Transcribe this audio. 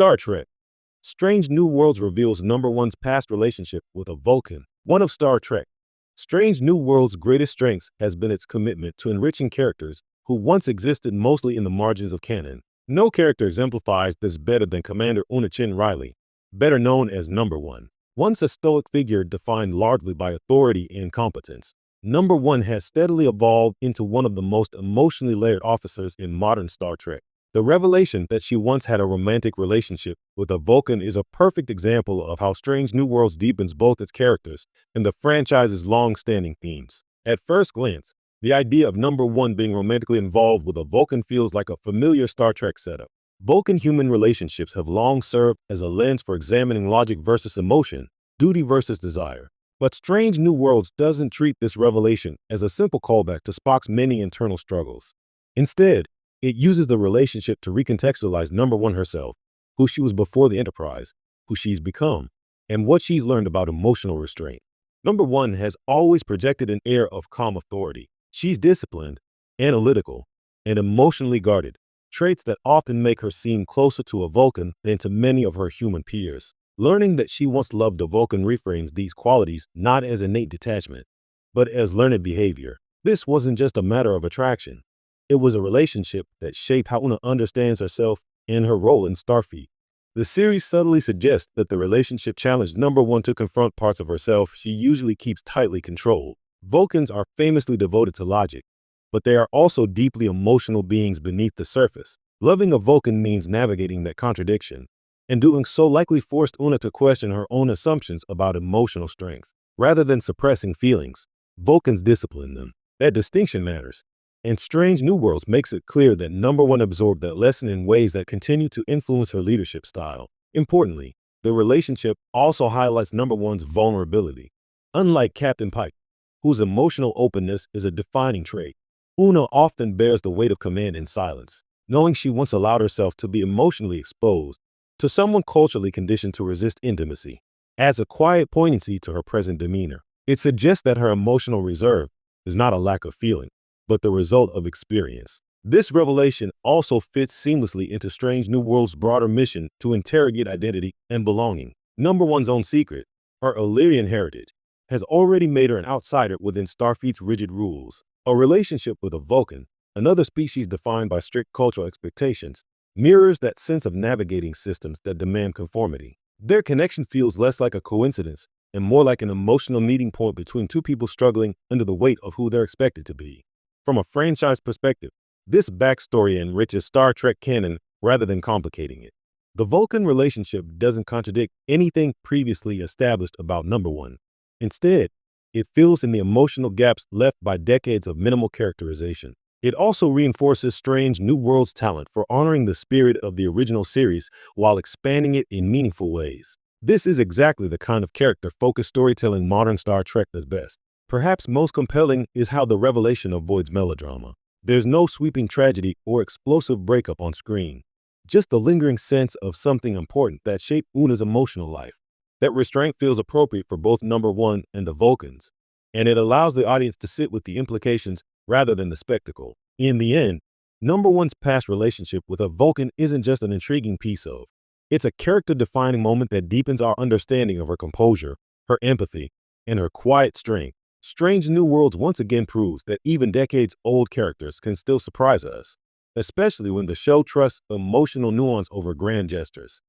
Star Trek. Strange New Worlds reveals number one's past relationship with a Vulcan, one of Star Trek. Strange New Worlds' greatest strengths has been its commitment to enriching characters who once existed mostly in the margins of canon. No character exemplifies this better than Commander Una Riley, better known as Number One. Once a stoic figure defined largely by authority and competence, Number One has steadily evolved into one of the most emotionally layered officers in modern Star Trek. The revelation that she once had a romantic relationship with a Vulcan is a perfect example of how Strange New Worlds deepens both its characters and the franchise's long-standing themes. At first glance, the idea of Number One being romantically involved with a Vulcan feels like a familiar Star Trek setup. Vulcan-human relationships have long served as a lens for examining logic versus emotion, duty versus desire. But Strange New Worlds doesn't treat this revelation as a simple callback to Spock's many internal struggles. Instead, it uses the relationship to recontextualize Number One herself, who she was before the Enterprise, who she's become, and what she's learned about emotional restraint. Number One has always projected an air of calm authority. She's disciplined, analytical, and emotionally guarded, traits that often make her seem closer to a Vulcan than to many of her human peers. Learning that she once loved a Vulcan reframes these qualities not as innate detachment, but as learned behavior. This wasn't just a matter of attraction. It was a relationship that shaped how Una understands herself and her role in Starfleet. The series subtly suggests that the relationship challenged Number One to confront parts of herself she usually keeps tightly controlled. Vulcans are famously devoted to logic, but they are also deeply emotional beings beneath the surface. Loving a Vulcan means navigating that contradiction, and doing so likely forced Una to question her own assumptions about emotional strength. Rather than suppressing feelings, Vulcans discipline them. That distinction matters. And Strange New Worlds makes it clear that Number One absorbed that lesson in ways that continue to influence her leadership style. Importantly, the relationship also highlights Number One's vulnerability. Unlike Captain Pike, whose emotional openness is a defining trait, Una often bears the weight of command in silence, knowing she once allowed herself to be emotionally exposed to someone culturally conditioned to resist intimacy. Adds a quiet poignancy to her present demeanor. It suggests that her emotional reserve is not a lack of feeling, but the result of experience. This revelation also fits seamlessly into Strange New Worlds' broader mission to interrogate identity and belonging. Number One's own secret, her Illyrian heritage, has already made her an outsider within Starfleet's rigid rules. A relationship with a Vulcan, another species defined by strict cultural expectations, mirrors that sense of navigating systems that demand conformity. Their connection feels less like a coincidence and more like an emotional meeting point between two people struggling under the weight of who they're expected to be. From a franchise perspective, this backstory enriches Star Trek canon rather than complicating it. The Vulcan relationship doesn't contradict anything previously established about Number One. Instead, it fills in the emotional gaps left by decades of minimal characterization. It also reinforces Strange New Worlds' talent for honoring the spirit of the original series while expanding it in meaningful ways. This is exactly the kind of character-focused storytelling modern Star Trek does best. Perhaps most compelling is how the revelation avoids melodrama. There's no sweeping tragedy or explosive breakup on screen, just the lingering sense of something important that shaped Una's emotional life. That restraint feels appropriate for both Number One and the Vulcans, and it allows the audience to sit with the implications rather than the spectacle. In the end, Number One's past relationship with a Vulcan isn't just an intriguing piece of. It's a character-defining moment that deepens our understanding of her composure, her empathy, and her quiet strength. Strange New Worlds once again proves that even decades-old characters can still surprise us, especially when the show trusts emotional nuance over grand gestures.